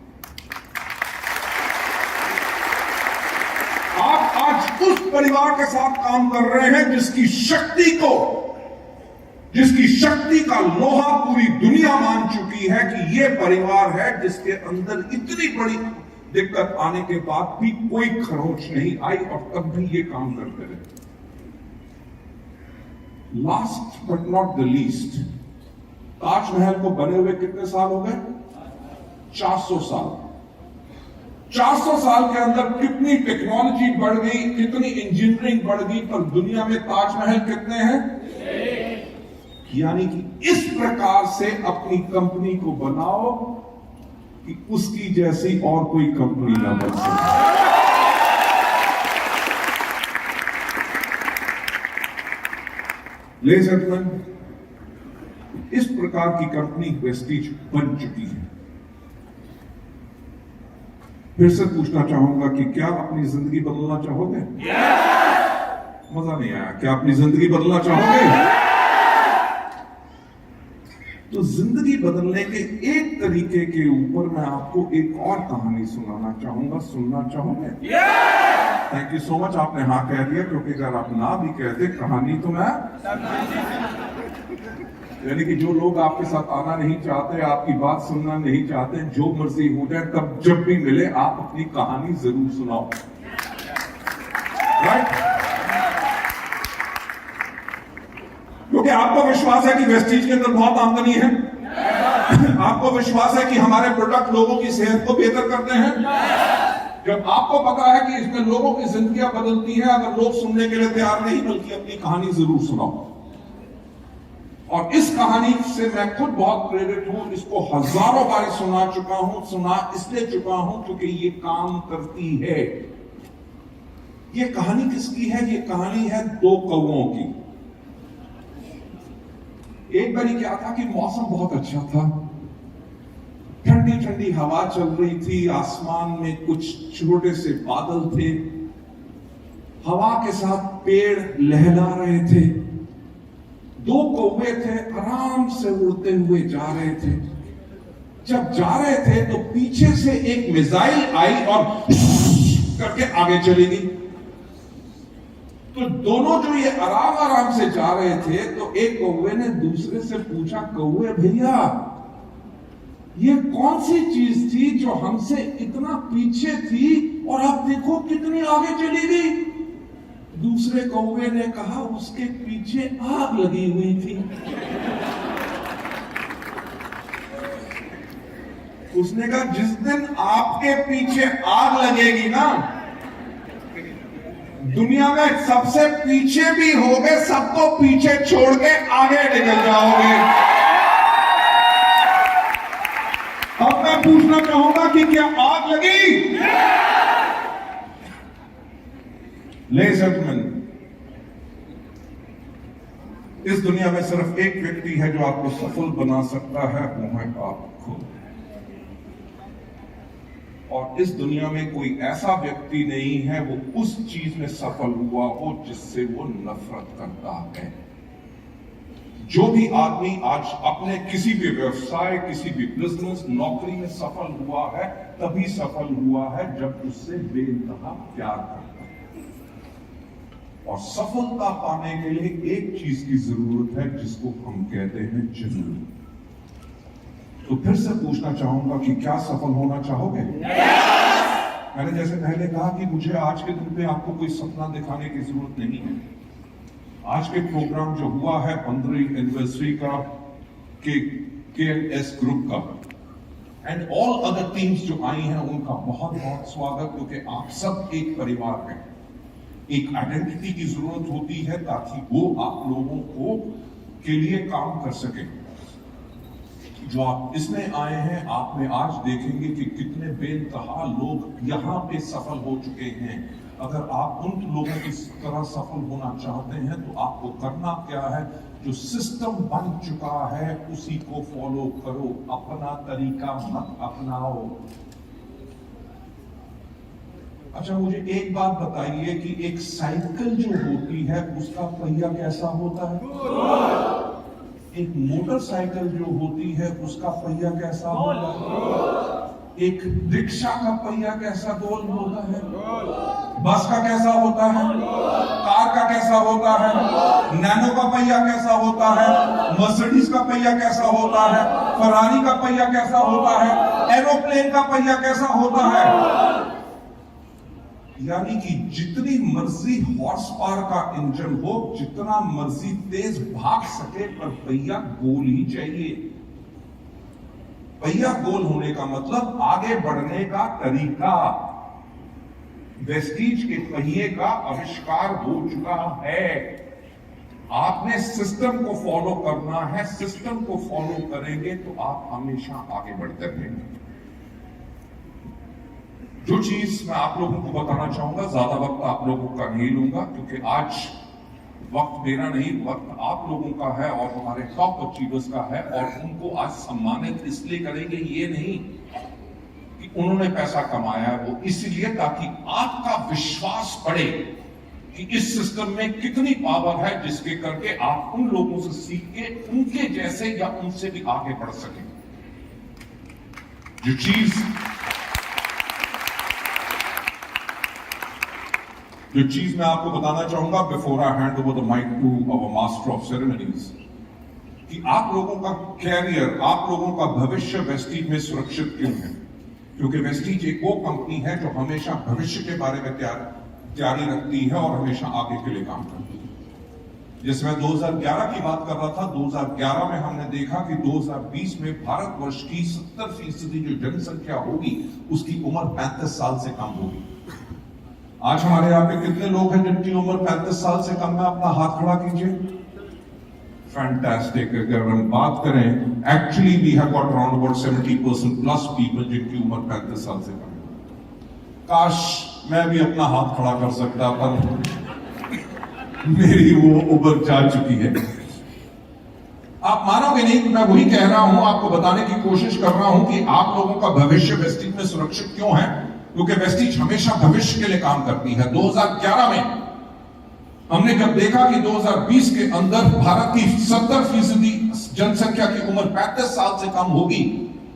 आप आज उस परिवार के साथ काम कर रहे हैं जिसकी शक्ति का लोहा पूरी दुनिया मान चुकी है कि यह परिवार है जिसके अंदर इतनी बड़ी दिक्कत आने के बाद भी कोई खरोच नहीं आई और तब भी ये काम करते रहे। Last but not the least, Taj Mahal को बने हुए कितने साल हो गए? 400 साल। 400 साल के अंदर कितनी टेक्नोलॉजी बढ़ गई, कितनी इंजीनियरिंग बढ़ गई, पर दुनिया में ताजमहल कितने हैं? यानी कि इस प्रकार से अपनी कंपनी को बनाओ कि उसकी जैसी और कोई कंपनी ना बन सके। लेडीज एंड जेंटलमैन, इस प्रकार की कंपनी वेस्टीज बन चुकी है। फिर से पूछना चाहूंगा कि क्या अपनी जिंदगी बदलना चाहोगे? मजा नहीं आया। क्या अपनी जिंदगी बदलना चाहोगे? तो जिंदगी बदलने के एक तरीके के ऊपर मैं आपको एक और कहानी सुनाना चाहूंगा। सुनना चाहोगे? Thank you so much. आपने हाँ कह दिया, क्योंकि अगर आप ना भी कहते कहानी तो मैं, यानी कि जो लोग आपके साथ आना नहीं चाहते, आपकी बात सुनना नहीं चाहते, जो मर्जी हो जाए, तब जब भी मिले आप अपनी कहानी जरूर सुनाओ। राइट? क्योंकि आपको विश्वास है कि वेस्टीज के अंदर बहुत आमदनी है, आपको विश्वास है कि हमारे प्रोडक्ट लोगों की सेहत को बेहतर करते हैं। जब आपको पता है कि इसमें लोगों की जिंदगियां बदलती हैं, अगर लोग सुनने के लिए तैयार नहीं बल्कि अपनी कहानी जरूर सुनाओ। और इस कहानी से मैं खुद बहुत प्रेरित हूं, इसको हजारों बार सुना चुका हूं। सुना इसलिए चुका हूं क्योंकि ये काम करती है। ये कहानी किसकी है? ये कहानी है दो कौवों की। एक बारी क्या था कि मौसम बहुत अच्छा था, ठंडी ठंडी हवा चल रही थी, आसमान में कुछ छोटे से बादल थे, हवा के साथ पेड़ लहरा रहे थे। दो कौवे थे, आराम से उड़ते हुए जा रहे थे। जब जा रहे थे तो पीछे से एक मिसाइल आई और करके आगे चली गई। तो दोनों जो ये आराम आराम से जा रहे थे, तो एक कौवे ने दूसरे से पूछा, कौवे भैया ये कौन सी चीज थी जो हमसे इतना पीछे थी और आप देखो कितनी आगे चली गई? दूसरे कौवे ने कहा, उसके पीछे आग लगी हुई थी। उसने कहा, जिस दिन आपके पीछे आग लगेगी ना, दुनिया में सबसे पीछे भी होगे, सबको पीछे छोड़ के आगे निकल जाओगे। अब मैं पूछना चाहूंगा कि क्या आग लगी? लेडीज एंड जेंटलमैन, इस दुनिया में सिर्फ एक व्यक्ति है जो आपको सफल बना सकता है, वो है आप खुद। और इस दुनिया में कोई ऐसा व्यक्ति नहीं है वो उस चीज में सफल हुआ हो जिससे वो नफरत करता है। जो भी आदमी आज अपने किसी भी व्यवसाय, किसी भी बिजनेस, नौकरी में सफल हुआ है, तभी सफल हुआ है जब उससे बेइंतहा प्यार करता है। और सफलता पाने के लिए एक चीज की जरूरत है जिसको हम कहते हैं जुनून। तो फिर से पूछना चाहूंगा कि क्या सफल होना चाहोगे? मैंने जैसे पहले कहा कि मुझे आज के दिन पे आपको कोई सपना दिखाने की जरूरत नहीं है। आज के प्रोग्राम जो हुआ है 15वीं एनिवर्सरी का KNS ग्रुप का एंड ऑल अदर टीम्स जो आई हैं उनका बहुत बहुत स्वागत, क्योंकि आप सब एक परिवार हैं। एक आइडेंटिटी की जरूरत होती है ताकि वो आप लोगों को के लिए काम कर सके। जो आप इसमें आए हैं, आप में आज देखेंगे कि कितने बेइंतहा लोग यहाँ पे सफल हो चुके हैं। अगर आप उन लोगों की तरह सफल होना चाहते हैं तो आपको करना क्या है, जो सिस्टम बन चुका है उसी को फॉलो करो, अपना तरीका मत अपनाओ। अच्छा, मुझे एक बात बताइए कि एक साइकिल जो होती है उसका पहिया कैसा होता है? एक मोटरसाइकिल जो होती है उसका पहिया कैसा होता है? एक रिक्शा का पहिया कैसा गोल होता है? बस का कैसा होता है? कार का कैसा होता है? नैनो का पहिया कैसा होता है? मर्सिडीज का पहिया कैसा होता है? फरारी का पहिया कैसा होता है? एरोप्लेन का पहिया कैसा होता है? यानी कि जितनी मर्जी हॉर्स पावर का इंजन हो, जितना मर्जी तेज भाग सके, पर पहिया गोल ही चाहिए। पहिया गोल होने का मतलब आगे बढ़ने का तरीका। वेस्टीज के पहिए का आविष्कार हो चुका है। आपने सिस्टम को फॉलो करना है। सिस्टम को फॉलो करेंगे तो आप हमेशा आगे बढ़ते रहेंगे। जो चीज मैं आप लोगों को बताना चाहूंगा, ज्यादा वक्त आप लोगों का नहीं लूंगा, क्योंकि आज वक्त मेरा नहीं, वक्त आप लोगों का है और हमारे टॉप अचीवर्स का है। और उनको आज सम्मानित इसलिए करेंगे, ये नहीं कि उन्होंने पैसा कमाया है, वो इसलिए ताकि आपका विश्वास बढ़े कि इस सिस्टम में कितनी पावर है, जिसके करके आप उन लोगों से सीख के उनके जैसे या उनसे भी आगे बढ़ सकें। जो चीज मैं आपको बताना चाहूंगा before I hand over the mic to our master of ceremonies, कि आप लोगों का कैरियर, आप लोगों का भविष्य वेस्टीज में सुरक्षित क्यों है? क्योंकि वेस्टीज एक वो कंपनी है जो हमेशा भविष्य के बारे में तैयारी रखती है और हमेशा आगे के लिए काम करती है। जैसे मैं 2011 की बात कर रहा था, 2011 में हमने देखा कि 2020 में भारतवर्ष की 70% जो जनसंख्या होगी उसकी उम्र 35 साल से कम होगी। आज हमारे यहाँ पे कितने लोग हैं जिनकी उम्र 35 साल से कम है? अपना हाथ खड़ा कीजिए। फैंटास्टिक। अगर हम बात करें, actually we have got around about 70% plus people जिनकी उम्र 35 साल से कम है। काश मैं भी अपना हाथ खड़ा कर सकता, पर मेरी वो उम्र जा चुकी है। आप मानोगे नहीं कि मैं वही कह रहा हूं, आपको बताने की कोशिश कर रहा हूं कि आप लोगों का भविष्य वेस्टीज में सुरक्षित क्यों है, क्योंकि वेस्टीज हमेशा भविष्य के लिए काम करती है। 2011 में हमने जब देखा कि 2020 के अंदर भारत की 70% जनसंख्या की उम्र 35 साल से कम होगी,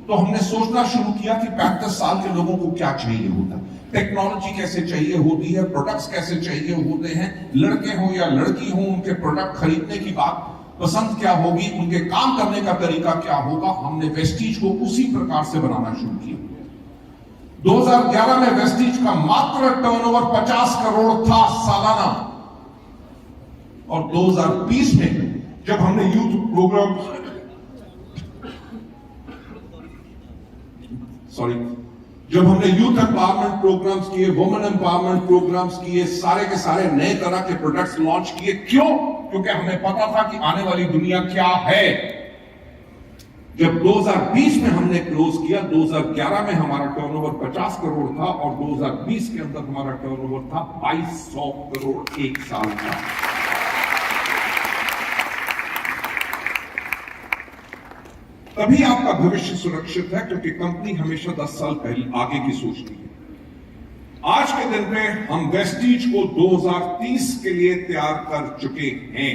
तो हमने सोचना शुरू किया कि 35 साल के लोगों को क्या चाहिए होता है, टेक्नोलॉजी कैसे चाहिए होती है, प्रोडक्ट्स कैसे चाहिए होते हैं, लड़के हो या लड़की हो उनके प्रोडक्ट खरीदने की बात पसंद क्या होगी, उनके काम करने का तरीका क्या होगा। हमने वेस्टीज को उसी प्रकार से बनाना शुरू किया। 2011 में वेस्टीज का मात्र टर्नओवर 50 करोड़ था सालाना, और 2020 में जब हमने यूथ प्रोग्राम जब हमने यूथ एम्पावरमेंट प्रोग्राम्स किए, वुमेन एम्पावरमेंट प्रोग्राम्स किए, सारे के सारे नए तरह के प्रोडक्ट्स लॉन्च किए। क्यों? क्योंकि हमें पता था कि आने वाली दुनिया क्या है। जब 2020 में हमने क्लोज किया, 2011 में हमारा टर्नओवर 50 करोड़ था और 2020 के अंदर हमारा टर्नओवर था 2200 करोड़ एक साल का। तभी आपका भविष्य सुरक्षित है, क्योंकि कंपनी हमेशा 10 साल पहले आगे की सोचती है। आज के दिन में हम वेस्टीज को 2030 के लिए तैयार कर चुके हैं।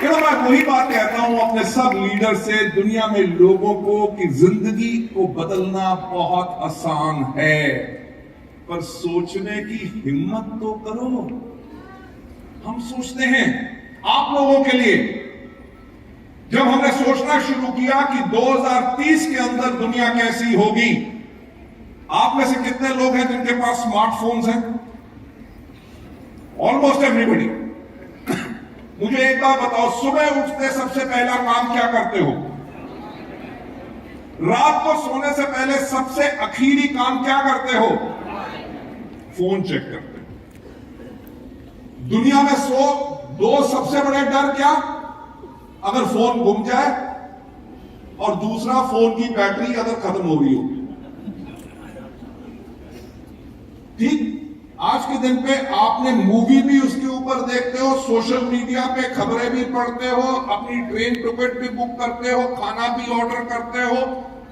मैं वही बात कहता हूं अपने सब लीडर से, दुनिया में लोगों को कि जिंदगी को बदलना बहुत आसान है, पर सोचने की हिम्मत तो करो। हम सोचते हैं आप लोगों के लिए, जब हमने सोचना शुरू किया कि 2030 के अंदर दुनिया कैसी होगी। आप में से कितने लोग हैं जिनके पास स्मार्टफोन्स हैं? Almost everybody. मुझे एक बात बताओ, सुबह उठते सबसे पहला काम क्या करते हो? रात को सोने से पहले सबसे आखिरी काम क्या करते हो? फोन चेक करते हो। दुनिया में दो सबसे बड़े डर क्या? अगर फोन गुम जाए, और दूसरा फोन की बैटरी अगर खत्म हो गई हो। ठीक, आज के दिन पे आपने मूवी भी उसके ऊपर देखते हो, सोशल मीडिया पे खबरें भी पढ़ते हो, अपनी ट्रेन टिकट भी बुक करते हो, खाना भी ऑर्डर करते हो,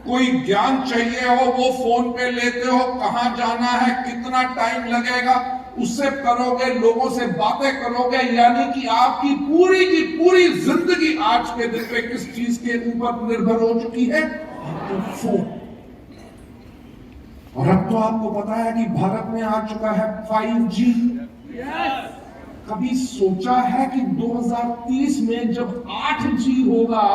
कोई ज्ञान चाहिए हो वो फोन पे लेते हो, कहां जाना है, कितना टाइम लगेगा, उससे करोगे, लोगों से बातें करोगे। यानी कि आपकी पूरी की पूरी जिंदगी आज के दिन पे किस चीज के ऊपर निर्भर हो चुकी है? फोन। और अब तो आपको पता है कि भारत में आ चुका है 5G। कभी सोचा है कि 2030 में जब 8G होगा,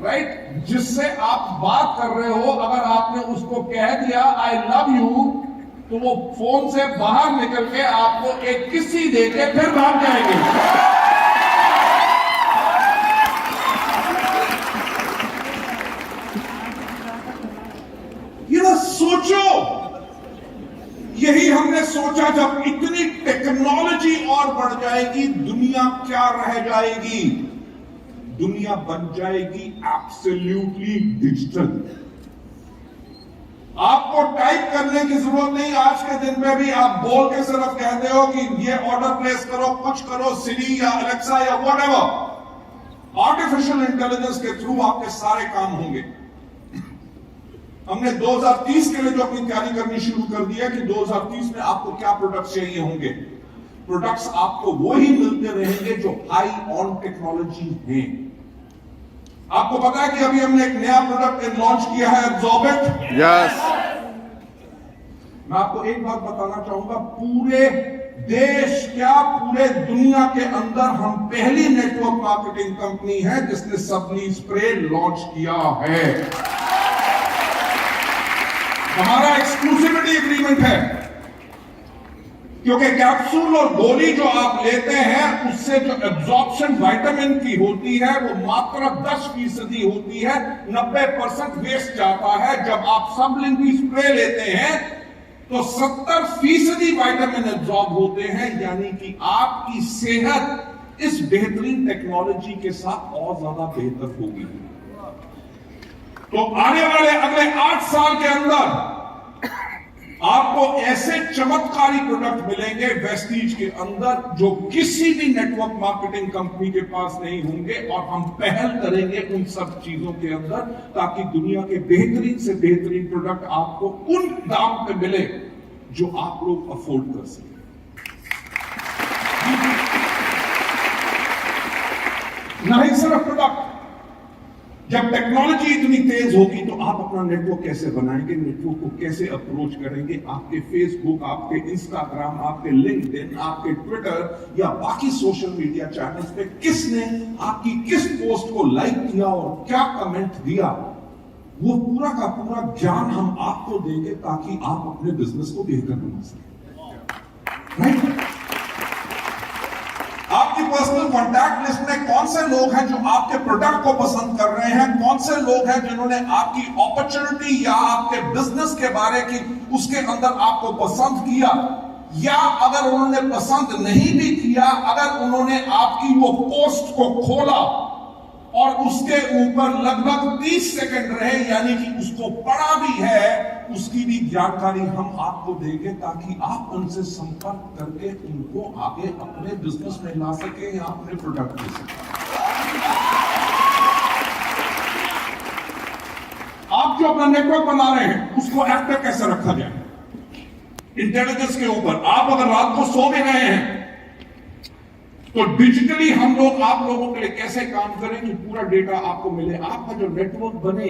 राइट, जिससे आप बात कर रहे हो, अगर आपने उसको कह दिया आई लव यू, तो वो फोन से बाहर निकल के आपको एक किसी देके फिर भाग जाएंगे। सोचो, यही हमने सोचा जब इतनी टेक्नोलॉजी और बढ़ जाएगी, दुनिया क्या रह जाएगी? दुनिया बन जाएगी एब्सोल्युटली डिजिटल। आपको टाइप करने की जरूरत नहीं। आज के दिन में भी आप बोल के सिर्फ कहते हो कि ये ऑर्डर प्लेस करो, कुछ करो, सिरी या अलेक्सा या व्हाटएवर। आर्टिफिशियल इंटेलिजेंस के थ्रू आपके सारे काम होंगे। हमने 2030 के लिए जो अपनी तैयारी करनी शुरू कर दी है कि 2030 में आपको क्या प्रोडक्ट्स चाहिए होंगे। प्रोडक्ट्स आपको वो ही मिलते रहेंगे जो हाई ऑन टेक्नोलॉजी हैं। आपको पता है कि अभी हमने एक नया प्रोडक्ट लॉन्च किया है, एब्जॉर्बेंट। यस। मैं आपको एक बात बताना चाहूंगा, पूरे देश क्या पूरे दुनिया के अंदर हम पहली नेटवर्क मार्केटिंग कंपनी है जिसने सबली स्प्रे लॉन्च किया है। हमारा एक्सक्लूसिविटी एग्रीमेंट है, क्योंकि कैप्सूल और गोली जो आप लेते हैं उससे जो एब्जॉर्प्शन विटामिन की होती है वो मात्र 10% होती है, 90% वेस्ट जाता है। जब आप सबलिंगुअल स्प्रे लेते हैं तो 70% विटामिन एब्जॉर्ब होते हैं। यानी कि आपकी सेहत इस बेहतरीन टेक्नोलॉजी के साथ और ज्यादा बेहतर होगी। तो आने वाले अगले 8 साल के अंदर आपको ऐसे चमत्कारी प्रोडक्ट मिलेंगे वेस्टीज के अंदर जो किसी भी नेटवर्क मार्केटिंग कंपनी के पास नहीं होंगे। और हम पहल करेंगे उन सब चीजों के अंदर ताकि दुनिया के बेहतरीन से बेहतरीन प्रोडक्ट आपको उन दाम पे मिले जो आप लोग अफोर्ड कर सकें। नहीं सिर्फ प्रोडक्ट, जब टेक्नोलॉजी इतनी तेज होगी तो आप अपना नेटवर्क कैसे बनाएंगे, नेटवर्क को कैसे अप्रोच करेंगे। आपके फेसबुक, आपके इंस्टाग्राम, आपके लिंक्डइन, आपके ट्विटर या बाकी सोशल मीडिया चैनल्स पे किसने आपकी किस पोस्ट को लाइक किया और क्या कमेंट दिया, वो पूरा का पूरा ज्ञान हम आपको देंगे ताकि आप अपने बिजनेस को बेहतर बना सकें। राइट? आपकी पर्सनल कॉन्टैक्ट लिस्ट में कौन से लोग हैं जो आपके प्रोडक्ट को पसंद कर रहे हैं, कौन से लोग हैं जिन्होंने आपकी अपॉर्चुनिटी या आपके बिजनेस के बारे की उसके अंदर आपको पसंद किया, या अगर उन्होंने पसंद नहीं भी किया, अगर उन्होंने आपकी वो पोस्ट को खोला और उसके ऊपर लगभग 30 सेकंड रहे, यानी कि उसको पढ़ा भी है, उसकी भी जानकारी हम आपको देंगे ताकि आप उनसे संपर्क करके उनको आगे अपने बिजनेस में ला सके या अपने प्रोडक्ट दे सके। आप जो अपना नेटवर्क बना रहे हैं उसको एक्टिव कैसे रखा जाए, इंटेलिजेंस के ऊपर। आप अगर रात को सो भी रहे हैं तो डिजिटली हम लोग आप लोगों के लिए कैसे काम करें कि पूरा डेटा आपको मिले, आपका जो नेटवर्क बने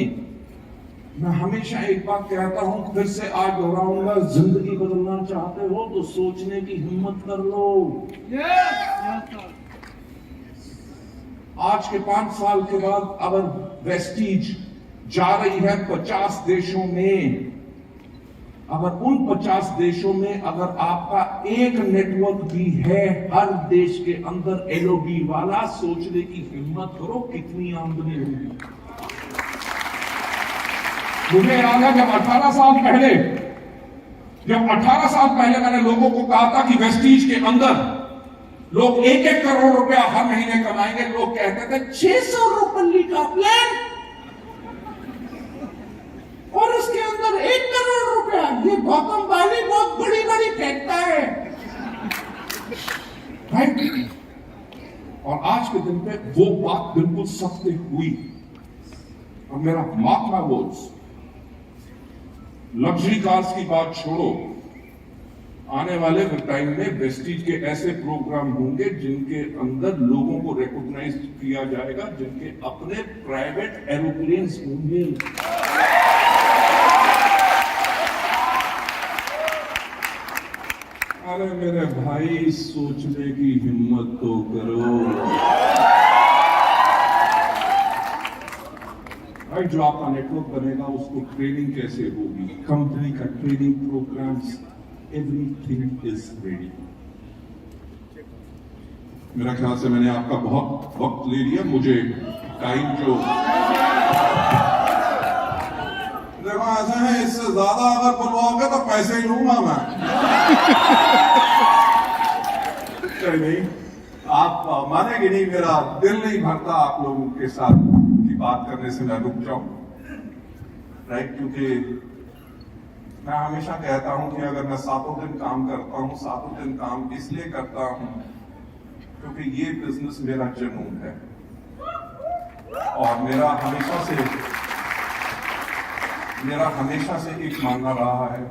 मैं हमेशा एक बात कहता हूं, फिर से आज दोहराऊंगा, जिंदगी बदलना चाहते हो तो सोचने की हिम्मत कर लो। आज के 5 साल के बाद अगर वेस्टीज जा रही है 50 देशों में, अगर उन 50 देशों में अगर आपका एक नेटवर्क भी है हर देश के अंदर एलओबी वाला, सोचने की हिम्मत करो कितनी आमदनी होगी। मुझे याद है जब 18 साल पहले मैंने लोगों को कहा था कि वेस्टीज के अंदर लोग 1-1 करोड़ रुपया हर महीने कमाएंगे, लोग कहते थे 600 रुपये का प्लान और उसके अंदर 1 करोड़ रुपया, ये गौतम बाली बहुत बड़ी बड़ी फेंकता है, राइट? और आज के दिन पे वो बात बिल्कुल सत्य हुई। और मेरा mark my words, luxury cars की बात छोड़ो, आने वाले टाइम में वेस्टीज के ऐसे प्रोग्राम होंगे जिनके अंदर लोगों को रिकॉग्नाइज किया जाएगा, जिनके अपने प्राइवेट एरोप्लेन्स होंगे। अरे मेरे भाई, सोचने की हिम्मत तो करो। भाई, जो आपका नेटवर्क बनेगा उसको ट्रेनिंग कैसे होगी, कंपनी का training programs, everything is ready. मेरा ख्याल से मैंने आपका बहुत वक्त ले लिया, मुझे टाइम जो देखो ऐसा है, इससे ज्यादा अगर बुलवाओगे तो पैसे ही लूंगा मैं। नहीं, आप मानेंगे नहीं, मेरा दिल नहीं भरता आप लोगों के साथ की बात करने से मैं रुक जाऊं, राइट? क्योंकि मैं हमेशा कहता हूं कि अगर मैं 7 दिन काम करता हूं, 7 दिन काम इसलिए करता हूं क्योंकि ये बिजनेस मेरा जुनून है। और मेरा हमेशा से एक मानना रहा है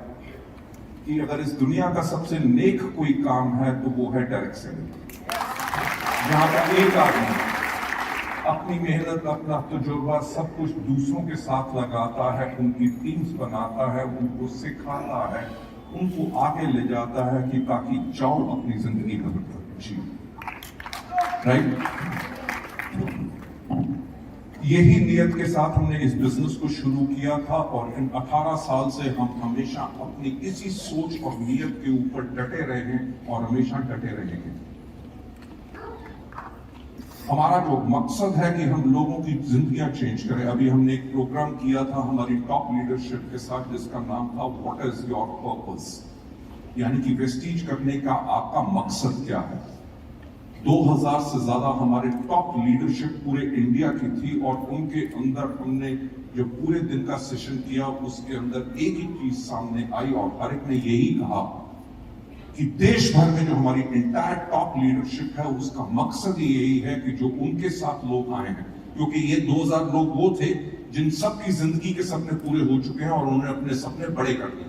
कि अगर इस दुनिया का सबसे नेक कोई काम है तो वो है डायरेक्ट सेलिंग, जहां पर एक आदमी अपनी मेहनत, अपना तजुर्बा सब कुछ दूसरों के साथ लगाता है, उनकी टीम्स बनाता है, उनको सिखाता है, उनको आगे ले जाता है कि ताकि जाओ अपनी जिंदगी में जी, राइट? यही नियत के साथ हमने इस बिजनेस को शुरू किया था और इन 18 साल से हम हमेशा अपनी इसी सोच और नियत के ऊपर डटे रहे हैं और हमेशा डटे रहेंगे। हमारा जो मकसद है कि हम लोगों की जिंदगियां चेंज करें। अभी हमने एक प्रोग्राम किया था हमारी टॉप लीडरशिप के साथ जिसका नाम था व्हाट इज योर पर्पस, यानी कि वेस्टीज करने का आपका मकसद क्या है। 2000 से ज्यादा हमारे टॉप लीडरशिप पूरे इंडिया की थी और उनके अंदर हमने जो पूरे दिन का सेशन किया उसके अंदर एक ही चीज सामने आई और हर एक ने यही कहा कि देश भर में जो हमारी इंटायर टॉप लीडरशिप है उसका मकसद ही यही है कि जो उनके साथ लोग आए हैं, क्योंकि ये 2000 लोग वो थे जिन सब की जिंदगी के सपने पूरे हो चुके हैं और उन्होंने अपने सपने बड़े कर दिए।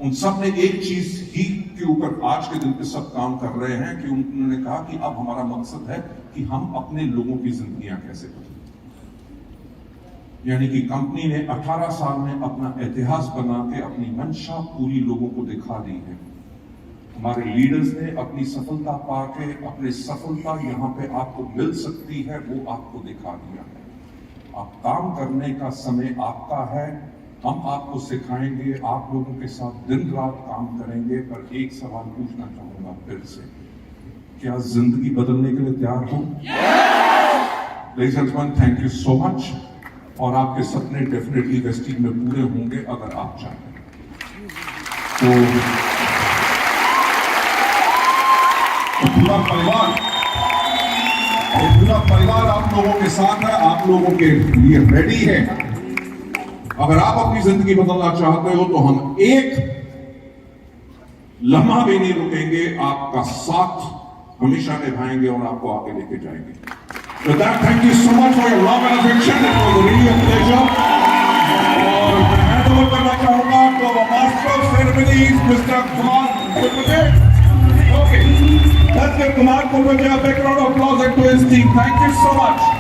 उन सब ने एक चीज ही के ऊपर आज के दिन पे सब काम कर रहे हैं कि उन्होंने कहा कि अब हमारा मकसद है कि हम अपने लोगों की जिंदगियां कैसे बदलें। यानी कि कंपनी ने 18 साल में अपना इतिहास बना के अपनी मंशा पूरी लोगों को दिखा दी है। हमारे लीडर्स ने अपनी सफलता पाके अपनी सफलता यहाँ पे आपको मिल सकती है वो आपको दिखा दिया है। अब काम करने का समय आपका है, हम आपको सिखाएंगे, आप लोगों के साथ दिन रात काम करेंगे। पर एक सवाल पूछना चाहूंगा फिर से, क्या जिंदगी बदलने के लिए तैयार हो? Ladies and gentleman, thank you so much. और आपके सपने डेफिनेटली वेस्टीज में पूरे होंगे अगर आप चाहें तो। पूरा परिवार आप लोगों के साथ है, आप लोगों के लिए रेडी है। अगर आप अपनी जिंदगी बदलना चाहते हो तो हम एक लम्हा भी नहीं रुकेंगे, आपका साथ हमेशा निभाएंगे और आपको आगे लेके जाएंगे। So that, thank you so much for your love and affection. It was really a pleasure. और मैं हैंड ओवर करना चाहूंगा तो master of ceremonies mister Kumar Kulpate. Okay, let's give Kumar Kulpate a big round of applause and to his team. Thank you so much.